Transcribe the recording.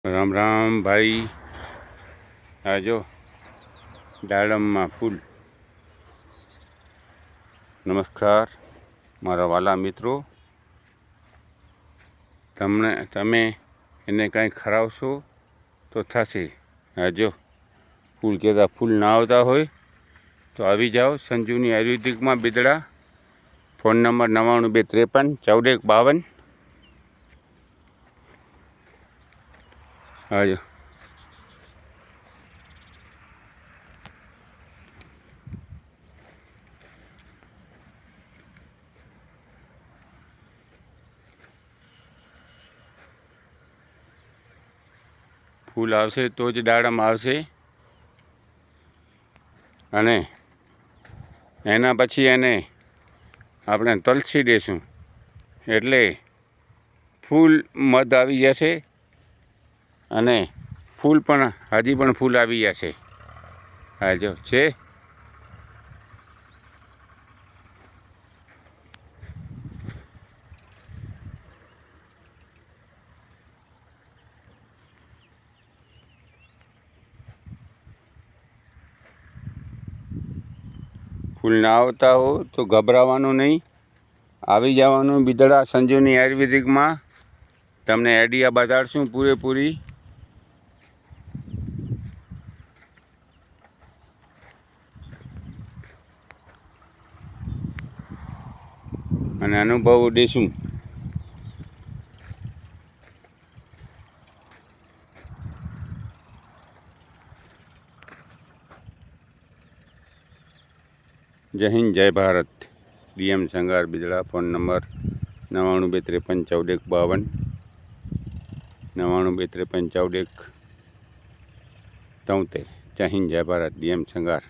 રામ રામ ભાઈ. આ જો દાડમમાં ફૂલ. નમસ્કાર મારા વાલા મિત્રો. તમે એને કાંઈ ખરાવશો તો થશે. આ જો ફૂલ કહેતા ફૂલ ના આવતા હોય તો આવી જાઓ સંજુની આયુર્વેદિકમાં બિદડા. Phone number 9923545152. હા જો ફૂલ આવશે તો જ દાડમ આવશે. અને એના પછી એને આપણે તલસી દઈશું એટલે ફૂલ મધ આવી જશે. અને ફૂલ પણ હજી પણ ફૂલ આવી જશે. હા જો છે. ફૂલ ના આવતા હો તો ગભરાવાનું નહીં, આવી જવાનું બિદડા સંજુની આયુર્વેદિકમાં. તમને આઈડિયા બતાડશું પૂરેપૂરી. અને અનુભવ દઈશું. જય હિન્દ, જય Bharat. DM Sangar Bidada. Phone number 9923545152. 9923545173. જય હિન્દ, જય ભારત. ડીએમ સંગાર.